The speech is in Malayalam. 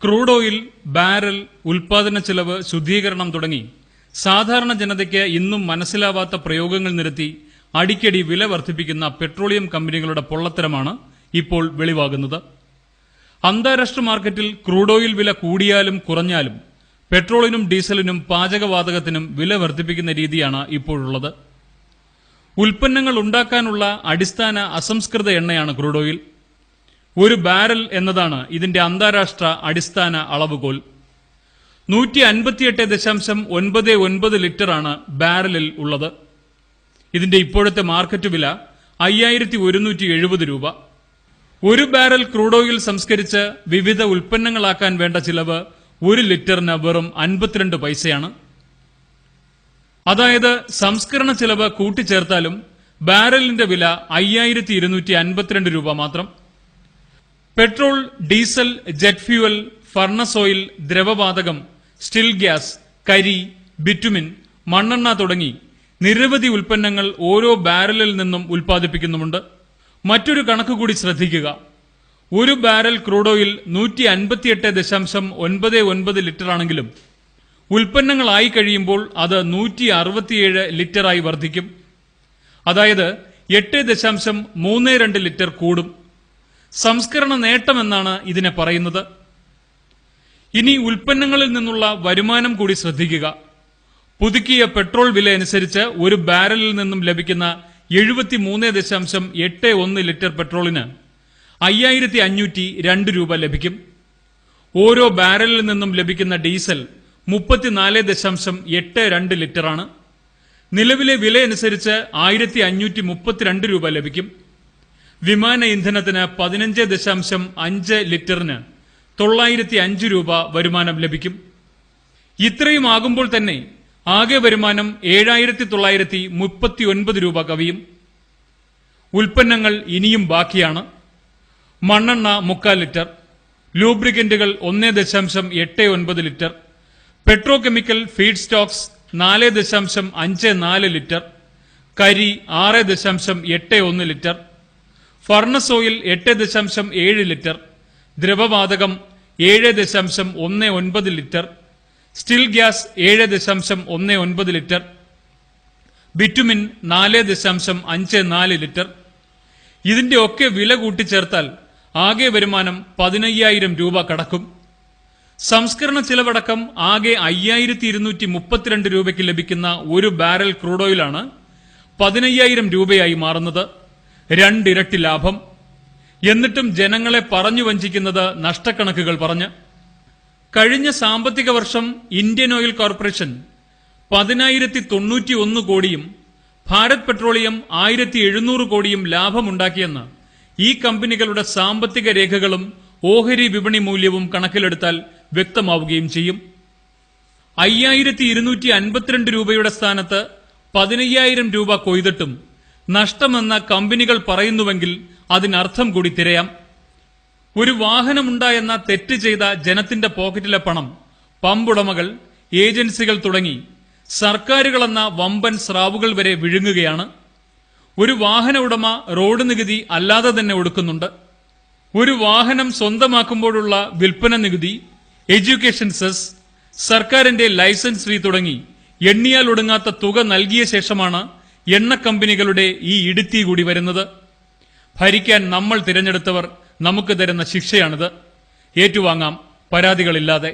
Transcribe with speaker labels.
Speaker 1: ക്രൂഡ് ഓയിൽ, ബാരൽ, ഉൽപാദന ചെലവ്, ശുദ്ധീകരണം തുടങ്ങി സാധാരണ ജനതയ്ക്ക് ഇന്നും മനസ്സിലാവാത്ത പ്രയോഗങ്ങൾ നിരത്തി അടിക്കടി വില വർദ്ധിപ്പിക്കുന്ന പെട്രോളിയം കമ്പനികളുടെ പൊള്ളത്തരമാണ് ഇപ്പോൾ വെളിവാകുന്നത്. അന്താരാഷ്ട്ര മാർക്കറ്റിൽ ക്രൂഡ് ഓയിൽ വില കൂടിയാലും കുറഞ്ഞാലും പെട്രോളിനും ഡീസലിനും പാചകവാതകത്തിനും വില വർദ്ധിപ്പിക്കുന്ന രീതിയാണ് ഇപ്പോഴുള്ളത്. ഉൽപ്പന്നങ്ങൾ ഉണ്ടാക്കാനുള്ള അടിസ്ഥാന അസംസ്കൃത എണ്ണയാണ് ക്രൂഡ് ഓയിൽ. ഒരു ബാരൽ എന്നതാണ് ഇതിന്റെ അന്താരാഷ്ട്ര അടിസ്ഥാന അളവുകോൽ. 158.99 ലിറ്ററാണ് ബാരലിൽ ഉള്ളത്. ഇതിന്റെ ഇപ്പോഴത്തെ മാർക്കറ്റ് വില 5170 രൂപ. ഒരു ബാരൽ ക്രൂഡ് ഓയിൽ സംസ്കരിച്ച് വിവിധ ഉൽപ്പന്നങ്ങളാക്കാൻ വേണ്ട ചിലവ് 1 ലിറ്ററിന് വെറും 52 പൈസയാണ്. അതായത് സംസ്കരണ ചിലവ് കൂട്ടിച്ചേർത്താലും ബാരലിന്റെ വില 5252 രൂപ മാത്രം. Petrol, diesel, jet fuel, furnace oil, ദ്രവവാതകം, സ്റ്റിൽ ഗ്യാസ്, കരി, ബിറ്റുമിൻ, മണ്ണെണ്ണ തുടങ്ങി നിരവധി ഉൽപ്പന്നങ്ങൾ ഓരോ ബാരലിൽ നിന്നും ഉൽപ്പാദിപ്പിക്കുന്നുമുണ്ട്. മറ്റൊരു കണക്ക് കൂടി ശ്രദ്ധിക്കുക. ഒരു ബാരൽ ക്രൂഡ് ഓയിൽ 158.99 ലിറ്ററാണെങ്കിലും ഉൽപ്പന്നങ്ങളായി കഴിയുമ്പോൾ അത് 167 ലിറ്ററായി വർദ്ധിക്കും. അതായത് 8.32 ലിറ്റർ കൂടും. സംസ്കരണ നേട്ടമെന്നാണ് ഇതിനെ പറയുന്നത്. ഇനി ഉൽപ്പന്നങ്ങളിൽ നിന്നുള്ള വരുമാനം കൂടി ശ്രദ്ധിക്കുക. പുതുക്കിയ പെട്രോൾ വില അനുസരിച്ച് ഒരു ബാരലിൽ നിന്നും ലഭിക്കുന്ന 73.81 ലിറ്റർ പെട്രോളിന് 5502 രൂപ ലഭിക്കും. ഓരോ ബാരലിൽ നിന്നും ലഭിക്കുന്ന ഡീസൽ 34.82 ലിറ്ററാണ്. നിലവിലെ വില അനുസരിച്ച് 1532 രൂപ ലഭിക്കും. വിമാന ഇന്ധനത്തിന് 15.5 ലിറ്ററിന് 905 രൂപ വരുമാനം ലഭിക്കും. ഇത്രയും ആകുമ്പോൾ തന്നെ ആകെ വരുമാനം 7939 രൂപ കവിയും. ഉൽപ്പന്നങ്ങൾ ഇനിയും ബാക്കിയാണ്. മണ്ണെണ്ണ 3/4 ലിറ്റർ, ലൂബ്രിക്കന്റുകൾ 1.89 litre, petro chemical feed stocks 4.54 litre, കരി 6.81 ലിറ്റർ, ഫർണസ് ഓയിൽ 8.7 ലിറ്റർ, ദ്രവവാതകം 7.19 litre, still gas 7.19 litre, bitumen 4.54 litre. ഇതിന്റെ ഒക്കെ വില കൂട്ടിച്ചേർത്താൽ ആകെ വരുമാനം 15000 രൂപ കടക്കും. സംസ്കരണ ചിലവടക്കം ആകെ 5232 രൂപയ്ക്ക് ലഭിക്കുന്ന ഒരു ബാരൽ ക്രൂഡ് ഓയിലാണ് 15000 രൂപയായി മാറുന്നത്. 2 ഇരട്ടി ലാഭം. എന്നിട്ടും ജനങ്ങളെ പറഞ്ഞു വഞ്ചിക്കുന്നത് നഷ്ടക്കണക്കുകൾ പറഞ്ഞ്. കഴിഞ്ഞ സാമ്പത്തിക വർഷം ഇന്ത്യൻ ഓയിൽ കോർപ്പറേഷൻ 10,091 കോടിയും ഭാരത് പെട്രോളിയം 1700 കോടിയും ലാഭമുണ്ടാക്കിയെന്ന് ഈ കമ്പനികളുടെ സാമ്പത്തിക രേഖകളും ഓഹരി വിപണി മൂല്യവും കണക്കിലെടുത്താൽ വ്യക്തമാവുകയും ചെയ്യും. 5252 രൂപയുടെ സ്ഥാനത്ത് 15000 രൂപ കൊയ്തിട്ടും നഷ്ടമെന്ന കമ്പനികൾ പറയുന്നുവെങ്കിൽ അതിനർത്ഥം കൂടി തിരയാം. ഒരു വാഹനമുണ്ടായെന്ന തെറ്റ് ചെയ്ത ജനത്തിന്റെ പോക്കറ്റിലെ പണം പമ്പുടമകൾ, ഏജൻസികൾ തുടങ്ങി സർക്കാരുകളെന്ന വമ്പൻ സ്രാവുകൾ വരെ വിഴുങ്ങുകയാണ്. ഒരു വാഹന ഉടമ റോഡ് നികുതി അല്ലാതെ തന്നെ ഒടുക്കുന്നുണ്ട്. ഒരു വാഹനം സ്വന്തമാക്കുമ്പോഴുള്ള വിൽപ്പന നികുതി, എഡ്യൂക്കേഷൻ സെസ്, സർക്കാരിന്റെ ലൈസൻസ് ഫീ തുടങ്ങി എണ്ണിയാൽ ഒടുങ്ങാത്ത തുക നൽകിയ ശേഷമാണ് എണ്ണ കമ്പനികളുടെ ഈ ഇടുത്തി കൂടി വരുന്നത്. ഭരിക്കാൻ നമ്മൾ തിരഞ്ഞെടുത്തവർ നമുക്ക് തരുന്ന ശിക്ഷയാണിത്. ഏറ്റുവാങ്ങാം പരാതികളില്ലാതെ.